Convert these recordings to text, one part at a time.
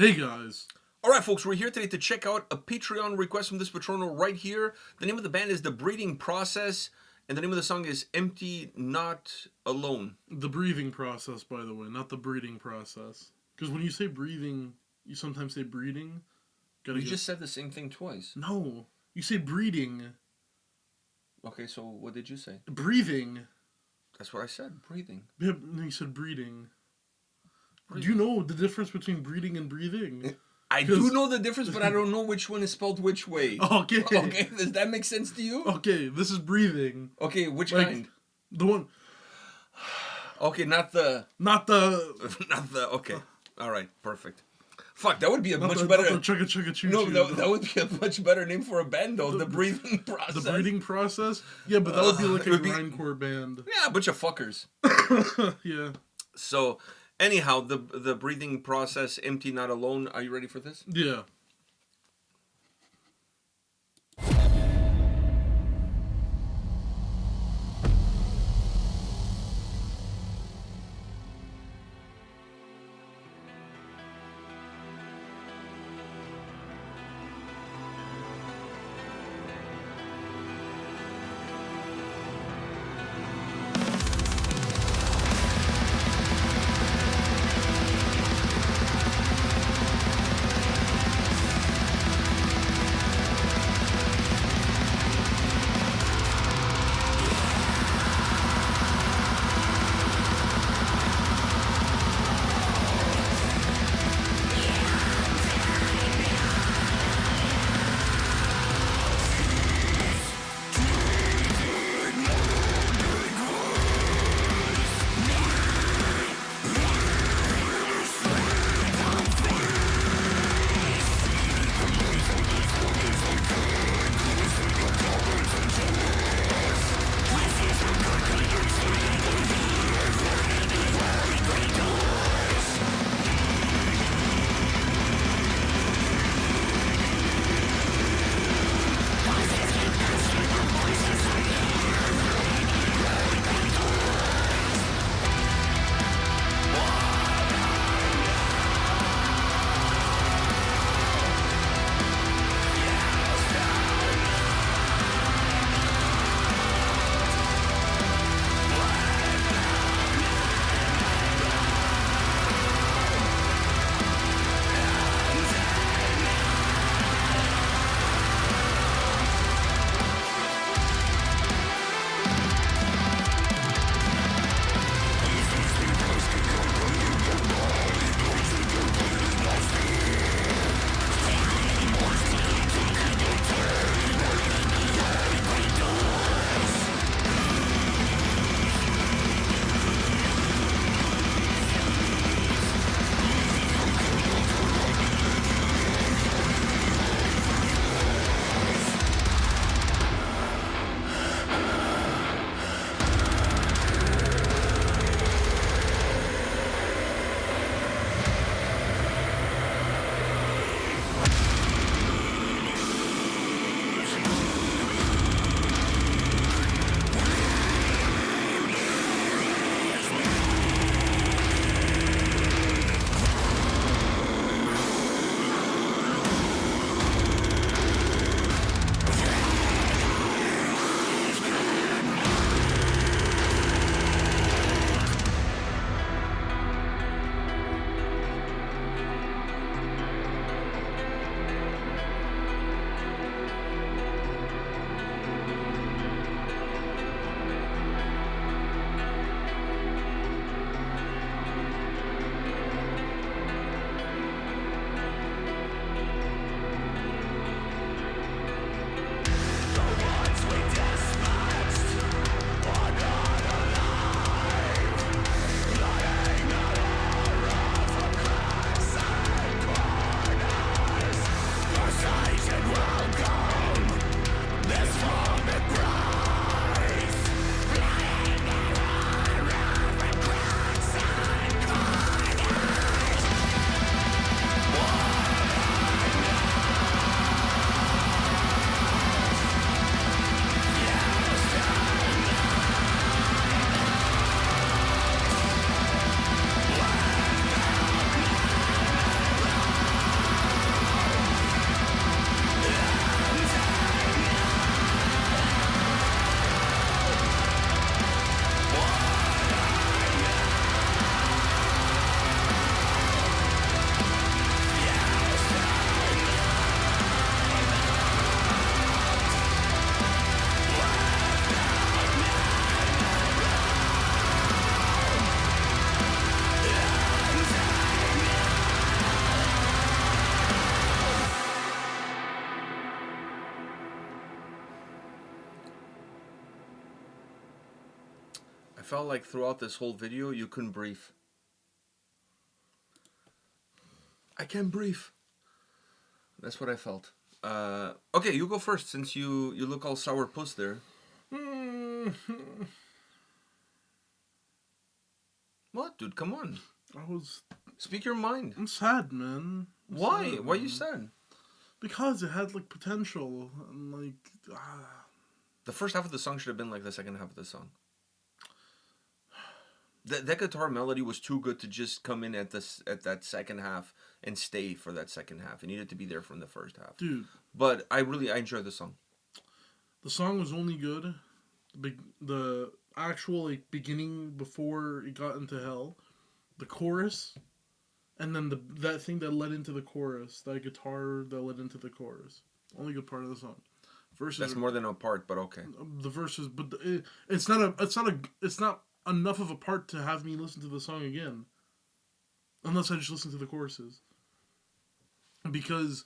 Hey guys. Alright folks, we're here today to check out a Patreon request from this patrono right here. The name of the band is The Breathing Process, and the name of the song is Empty Not Alone. The breathing process, by the way, not the breeding process. Because when you say breathing, you sometimes say breeding. You just said the same thing twice. No, you say breeding. Okay, so what did you say? Breathing. That's what I said, breathing. Yeah, no, you said breeding. Do you know the difference between breeding and breathing? I do know the difference, but I don't know which one is spelled which way. Okay. Okay, does that make sense to you? Okay, this is breathing. Okay, which kind? The one... Okay, not the... Not the... Not the... Okay. Alright, perfect. Fuck, that would be a much better... better... Not the chugga-chugga-choo-choo. No, that would be a much better name for a band, though. The Breathing Process. The breeding process? Yeah, but that would be like a grindcore band. Yeah, a bunch of fuckers. Yeah. So... Anyhow, the breathing process, Empty Not Alone. Are you ready for this? Yeah. I felt like throughout this whole video, you couldn't breathe. I can't breathe. That's what I felt. Okay, you go first since you look all sourpuss there. What, dude? Come on. Speak your mind. I'm sad, man. Why? Sad, Why are man. you sad? Because it had like potential and like. The first half of the song should have been like the second half of the song. That guitar melody was too good to just come in at that second half and stay for that second half. It needed to be there from the first half. Dude. But I enjoyed the song. The song was only good. The actual like beginning before it got into hell, the chorus, and then that thing that led into the chorus, that guitar that led into the chorus. Only good part of the song. Verses. That's more than a part, but okay. The verses, but it's not enough of a part to have me listen to the song again. Unless I just listen to the choruses. Because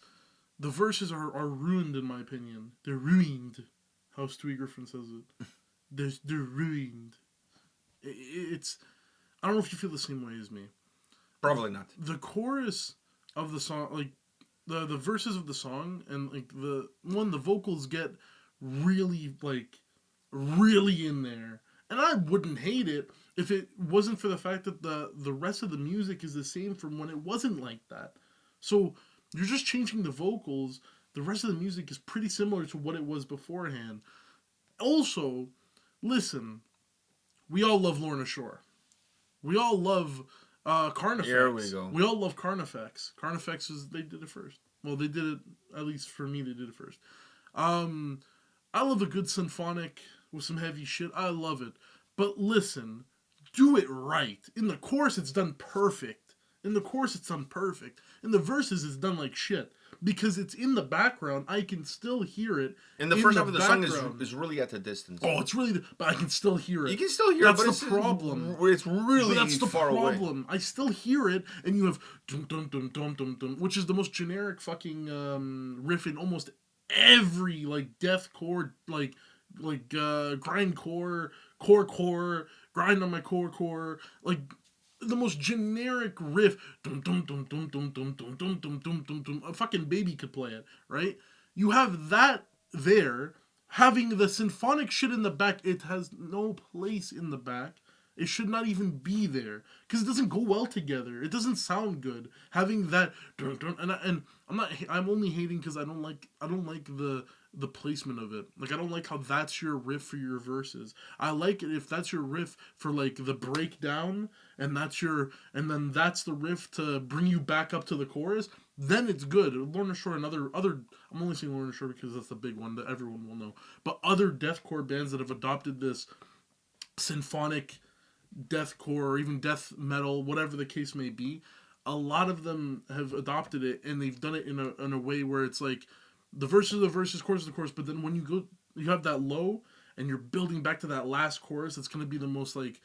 the verses are ruined in my opinion. They're ruined. How Stewie Griffin says it. They're ruined. It's... I don't know if you feel the same way as me. Probably not. The chorus of the song, like, the verses of the song, and, like, the vocals get really, like, really in there. And I wouldn't hate it if it wasn't for the fact that the rest of the music is the same from when it wasn't like that. So, you're just changing the vocals. The rest of the music is pretty similar to what it was beforehand. Also, listen, we all love Lorna Shore. We all love Carnifex. Here we go. We all love Carnifex. Carnifex they did it first. Well, they did it, at least for me, they did it first. I love a good symphonic with some heavy shit. I love it. But listen, do it right. In the chorus, it's done perfect. In the verses, it's done like shit. Because it's in the background, I can still hear it. And the first half of the song is really at a distance. Oh, it's really... But I can still hear it. You can still hear it, but that's the problem. It's really that's the far away. problem. I still hear it, and you have... Dum, dum, dum, dum, dum, dum, which is the most generic fucking riff in almost every, like, deathcore, like grindcore, core, grind on my core, like... The most generic riff, dum dum dum dum dum dum dum dum dum dum dum dum. A fucking baby could play it, right? You have that there, having the symphonic shit in the back. It has no place in the back. It should not even be there because it doesn't go well together. It doesn't sound good having that. Dun, dun, and I'm only hating because I don't like the placement of it. Like, I don't like how that's your riff for your verses. I like it if that's your riff for, like, the breakdown, and then that's the riff to bring you back up to the chorus, then it's good. Lorna Shore and other, I'm only saying Lorna Shore because that's the big one that everyone will know, but other deathcore bands that have adopted this symphonic deathcore, or even death metal, whatever the case may be, a lot of them have adopted it, and they've done it in a way where it's like, the verses, chorus, but then when you have that low, and you're building back to that last chorus, it's going to be the most, like,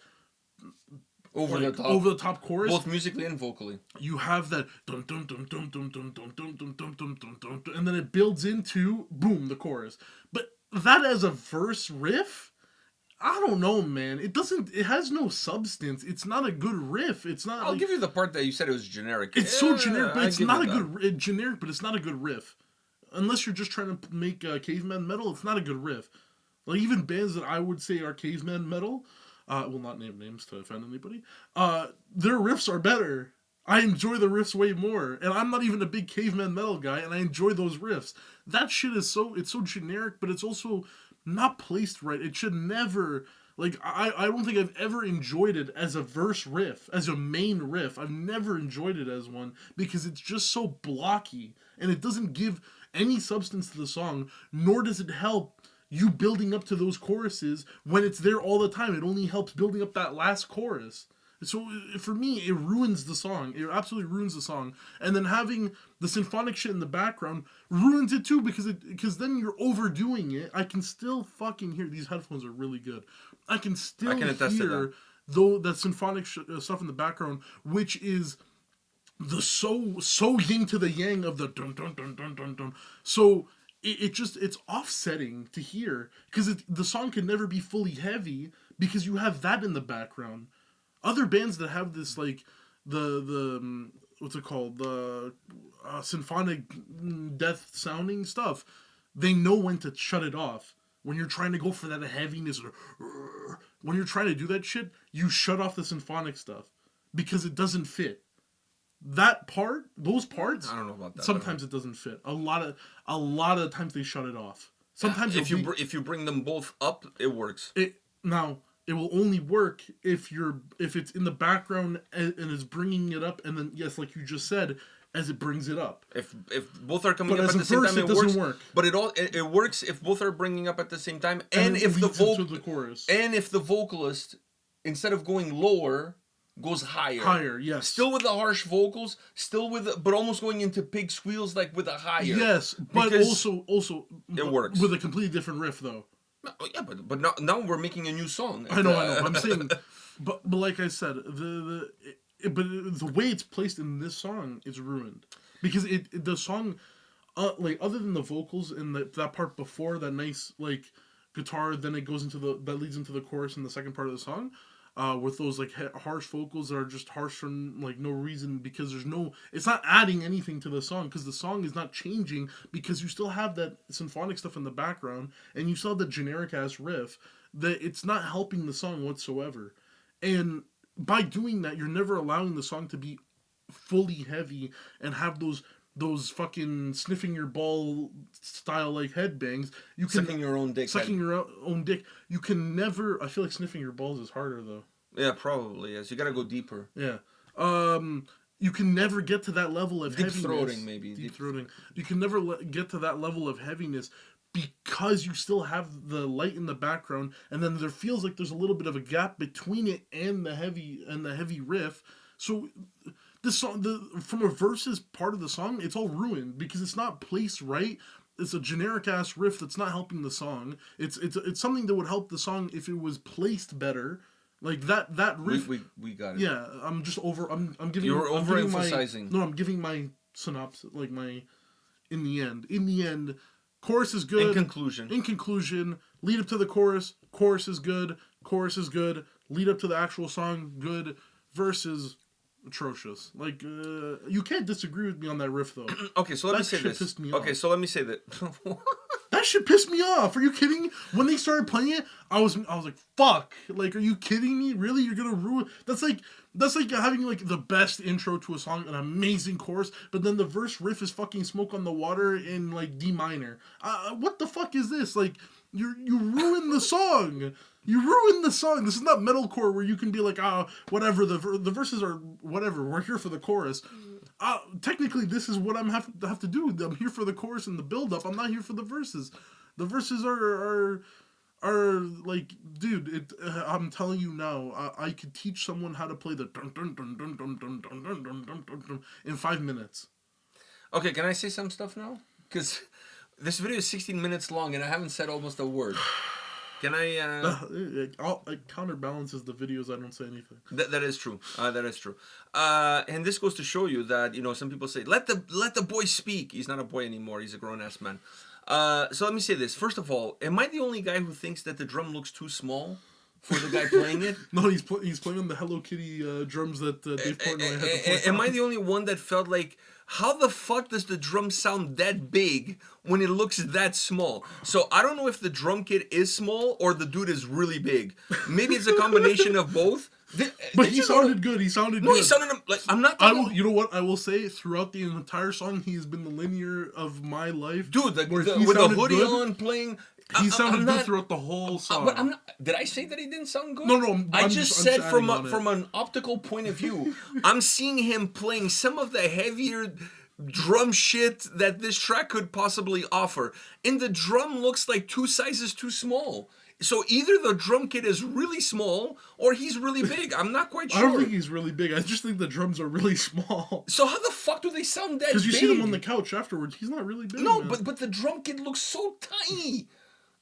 over the top chorus, both musically and vocally. You have that dum dum dum dum dum dum dum dum dum dum dum dum dum, and then it builds into boom the chorus. But that as a verse riff, I don't know, man. It has no substance. It's not a good riff. It's not. I'll give you the part that you said it was generic. It's so generic, but it's not a good generic. But it's not a good riff. Unless you're just trying to make caveman metal, it's not a good riff. Like, even bands that I would say are caveman metal, will not name names to offend anybody, their riffs are better. I enjoy the riffs way more. And I'm not even a big caveman metal guy, and I enjoy those riffs. That shit is so generic, but it's also not placed right. It should never... Like, I don't think I've ever enjoyed it as a verse riff, as a main riff. I've never enjoyed it as one, because it's just so blocky, and it doesn't give any substance to the song, nor does it help you building up to those choruses when it's there all the time. It only helps building up that last chorus. So for me, it ruins the song. It absolutely ruins the song. And then having the symphonic shit in the background ruins it too, because then you're overdoing it. I can still fucking hear... These headphones are really good. I can still hear that symphonic stuff in the background, which is the so yin to the yang of the dun dun dun dun dun dun. So it's offsetting to hear, because the song can never be fully heavy because you have that in the background. Other bands that have this like the what's it called, the symphonic death sounding stuff, they know when to shut it off. When you're trying to go for that heaviness, or when you're trying to do that shit, you shut off the symphonic stuff because it doesn't fit. That part, those parts, I don't know about that. sometimes it doesn't fit. A lot of times they shut it off. Sometimes if you bring them both up, it works. Now it will only work if it's in the background and is bringing it up, and then yes, like you just said, as it brings it up. If both are coming but up as at a the same verse, time, it doesn't work. But it works if both are bringing up at the same time, And if the the chorus, and if the vocalist, instead of going lower, goes higher. Higher, yes. Still with the harsh vocals, but almost going into pig squeals, like with a higher. Yes, but Because also it works with a completely different riff though. Yeah, but now we're making a new song. I know. I'm saying, but like I said, but the way it's placed in this song is ruined because the song, like other than the vocals and that part before that nice like guitar, then it goes into that leads into the chorus in the second part of the song. With those like harsh vocals that are just harsh for like no reason, because it's not adding anything to the song, because the song is not changing, because you still have that symphonic stuff in the background and you still have the generic ass riff, that it's not helping the song whatsoever. And by doing that, you're never allowing the song to be fully heavy and have those fucking sniffing your ball style like headbangs. You can sucking your own dick. Sucking your own dick. You can never. I feel like sniffing your balls is harder though. Yeah, probably. Yes, you gotta go deeper. Yeah. You can never get to that level of deep heaviness. Throating, maybe. Deep throating. You can never get to that level of heaviness because you still have the light in the background, and then there feels like there's a little bit of a gap between it and the heavy riff. So this song, from a verses part of the song, it's all ruined because it's not placed right. It's a generic ass riff that's not helping the song. It's something that would help the song if it was placed better. Like that riff. We got it. Yeah, I'm just I'm giving. You're overemphasizing. I'm giving my synopsis, like my. In the end, chorus is good. In conclusion, lead up to the chorus. Chorus is good. Lead up to the actual song, good. Verses, atrocious. Like you can't disagree with me on that riff though. Okay, so let me say this. Pissed me okay, off. so let me say that. That shit pissed me off. Are you kidding? When they started playing it, I was like, fuck. Like, are you kidding me? Really? You're gonna ruin. That's like having like the best intro to a song, an amazing chorus, but then the verse riff is fucking Smoke on the Water in like D minor. What the fuck is this? Like, you ruined the song. You ruined the song. This is not metalcore where you can be like, whatever, the verses are whatever. We're here for the chorus. Technically, this is what have to do. I'm here for the chorus and the build up. I'm not here for the verses. The verses are like, dude. I'm telling you now. I could teach someone how to play the dun dun dun dun dun dun dun dun dun dun dun dun in 5 minutes. Okay, can I say some stuff now? Because this video is 16 minutes long and I haven't said almost a word. Can it counterbalances the videos I don't say anything. That is true. That is true. And this goes to show you that, some people say, let the boy speak. He's not a boy anymore. He's a grown-ass man. So let me say this. First of all, am I the only guy who thinks that the drum looks too small for the guy playing it? No, he's playing on the Hello Kitty drums that Dave Portnoy had to play. Am I the only one that felt like, how the fuck does the drum sound that big when it looks that small? So I don't know if the drum kit is small or the dude is really big. Maybe it's a combination of both. But he sounded good. He sounded good. No, he sounded like, I'm not. You know what I will say? Throughout the entire song, he has been the linear of my life, dude. With the hoodie good, on, playing. He sounded good throughout the whole song. But I'm not. Did I say that he didn't sound good? No. I just said from an optical point of view, I'm seeing him playing some of the heavier drum shit that this track could possibly offer, and the drum looks like 2 sizes too small. So either the drum kit is really small or he's really big. I'm not quite sure. I don't think he's really big. I just think the drums are really small. So how the fuck do they sound that big? Because you see them on the couch afterwards. He's not really big. No, man. but the drum kit looks so tiny.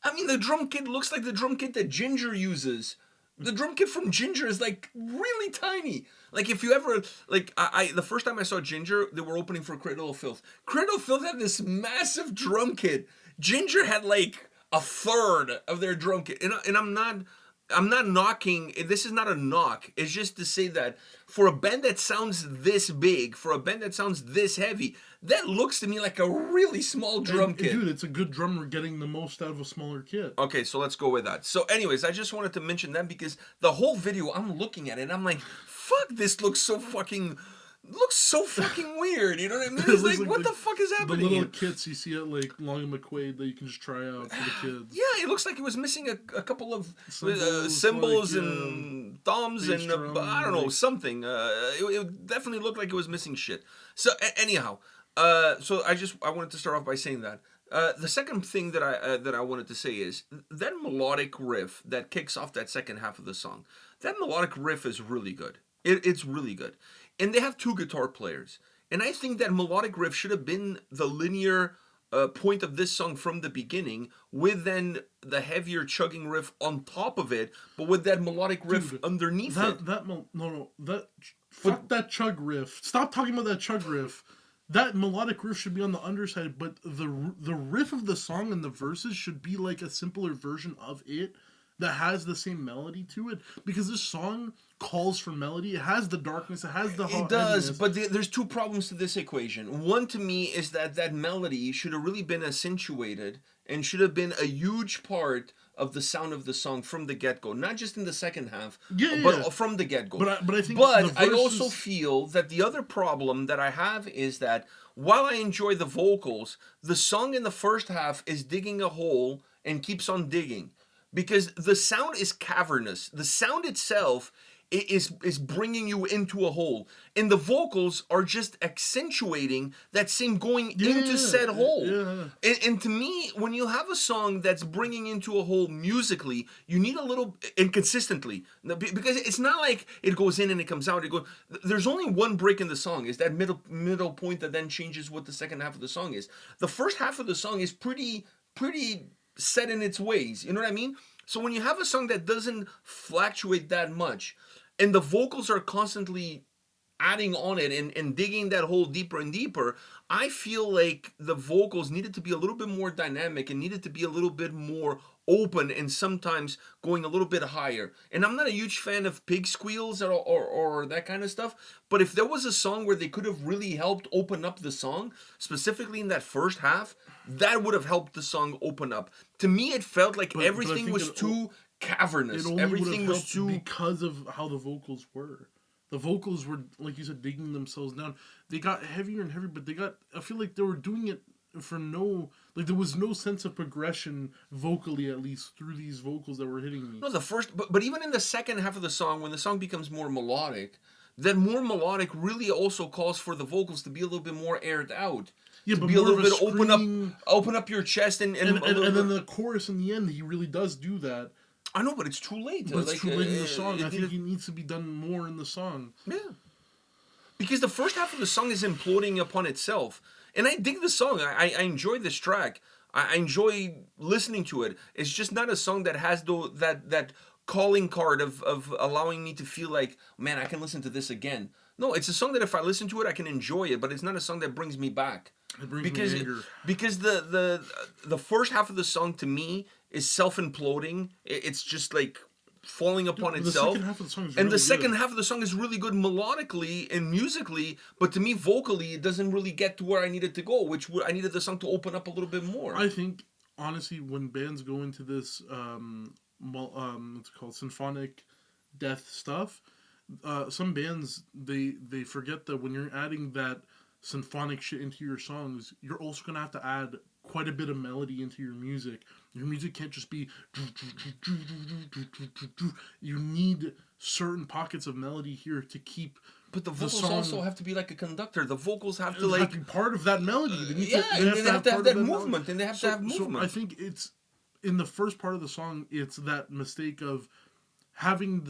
I mean, the drum kit looks like the drum kit that Ginger uses. The drum kit from Ginger is like really tiny. Like if you ever the first time I saw Ginger, they were opening for Cradle of Filth. Cradle of Filth had this massive drum kit. Ginger had like a third of their drum kit, and I'm not I'm not knocking. This is not a knock. It's just to say that for a band that sounds this big, for a band that sounds this heavy, that looks to me like a really small drum kit. Dude, it's a good drummer getting the most out of a smaller kit. Okay, so let's go with that. So anyways, I just wanted to mention that because the whole video, I'm looking at it and I'm like, fuck, this looks so fucking weird. You know what I mean? It's like, what the fuck is happening? The little kits you see at like Long and McQuaid that you can just try out for the kids. Yeah, it looks like it was missing a couple of cymbals like, and toms and drum, I don't know, like, something. It definitely looked like it was missing shit. So anyhow, so I wanted to start off by saying that. The second thing that I wanted to say is that melodic riff that kicks off that second half of the song. That melodic riff is really good. It's really good. And they have two guitar players. And I think that melodic riff should have been the linear point of this song from the beginning, with then the heavier chugging riff on top of it, but with that melodic riff underneath it. Fuck that chug riff. Stop talking about that chug riff. That melodic riff should be on the underside, but the riff of the song and the verses should be like a simpler version of it that has the same melody to it, because this song calls for melody. It has the darkness. It has the It does, but there's two problems to this equation. One, to me, is that melody should have really been accentuated and should have been a huge part of the sound of the song from the get-go, not just in the second half, but from the get-go. But I think I also feel that the other problem that I have is that while I enjoy the vocals, the song in the first half is digging a hole and keeps on digging. Because the sound is cavernous. The sound itself is bringing you into a hole. And the vocals are just accentuating that same going into said hole. Yeah. And to me, when you have a song that's bringing into a hole musically, you need a little, and consistently. Because it's not like it goes in and it comes out. There's only one break in the song. Is that middle point that then changes what the second half of the song is. The first half of the song is pretty set in its ways, you know what I mean? So when you have a song that doesn't fluctuate that much, and the vocals are constantly adding on it and digging that hole deeper and deeper, I feel like the vocals needed to be a little bit more dynamic and needed to be a little bit more open and sometimes going a little bit higher. And I'm not a huge fan of pig squeals or that kind of stuff, but if there was a song where they could have really helped open up the song, specifically in that first half, that would have helped the song open up. To me, it felt like everything was too cavernous. Everything was too... because of how the vocals were. The vocals were, like you said, digging themselves down. They got heavier and heavier, but I feel like they were doing it for there was no sense of progression vocally, at least, through these vocals that were hitting me. No, but even in the second half of the song, when the song becomes more melodic, that more melodic really also calls for the vocals to be a little bit more aired out. Yeah, to but be more a little of a bit open up your chest and then the chorus in the end, he really does do that. I know, but it's too late. But it's too late in the song. I think it needs to be done more in the song. Yeah. Because the first half of the song is imploding upon itself. And I dig the song. I enjoy this track. I enjoy listening to it. It's just not a song that has that calling card of allowing me to feel like, man, I can listen to this again. No, it's a song that if I listen to it, I can enjoy it, but it's not a song that brings me back. It brings me anger. Because the first half of the song, to me, is self-imploding. It's just like falling upon itself. The second half of the song is and really the second good. half of the song is really good melodically and musically, but to me, vocally, it doesn't really get to where I needed to go, I needed the song to open up a little bit more. I think, honestly, when bands go into this, what's it called, symphonic death stuff, some bands, they forget that when you're adding that symphonic shit into your songs, you're also going to have to add quite a bit of melody into your music. Your music can't just be... You need certain pockets of melody here to keep... But the vocals also have to be like a conductor. The vocals have to have to be part of that melody. They have to have that movement, and they have to have movement. So I think it's... In the first part of the song, it's that mistake of having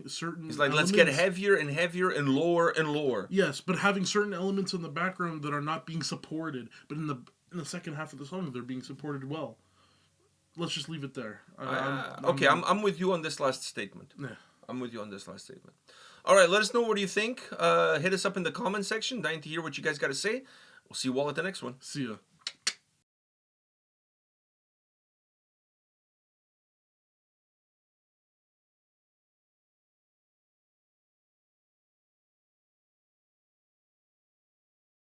certain... It's like, let's get heavier and heavier and lower and lower. Yes, but having certain elements in the background that are not being supported. But in the second half of the song, they're being supported well. Let's just leave it there. I'm with you on this last statement. Yeah. I'm with you on this last statement. All right, let us know what you think. Hit us up in the comment section. Dying to hear what you guys got to say. We'll see you all at the next one. See ya.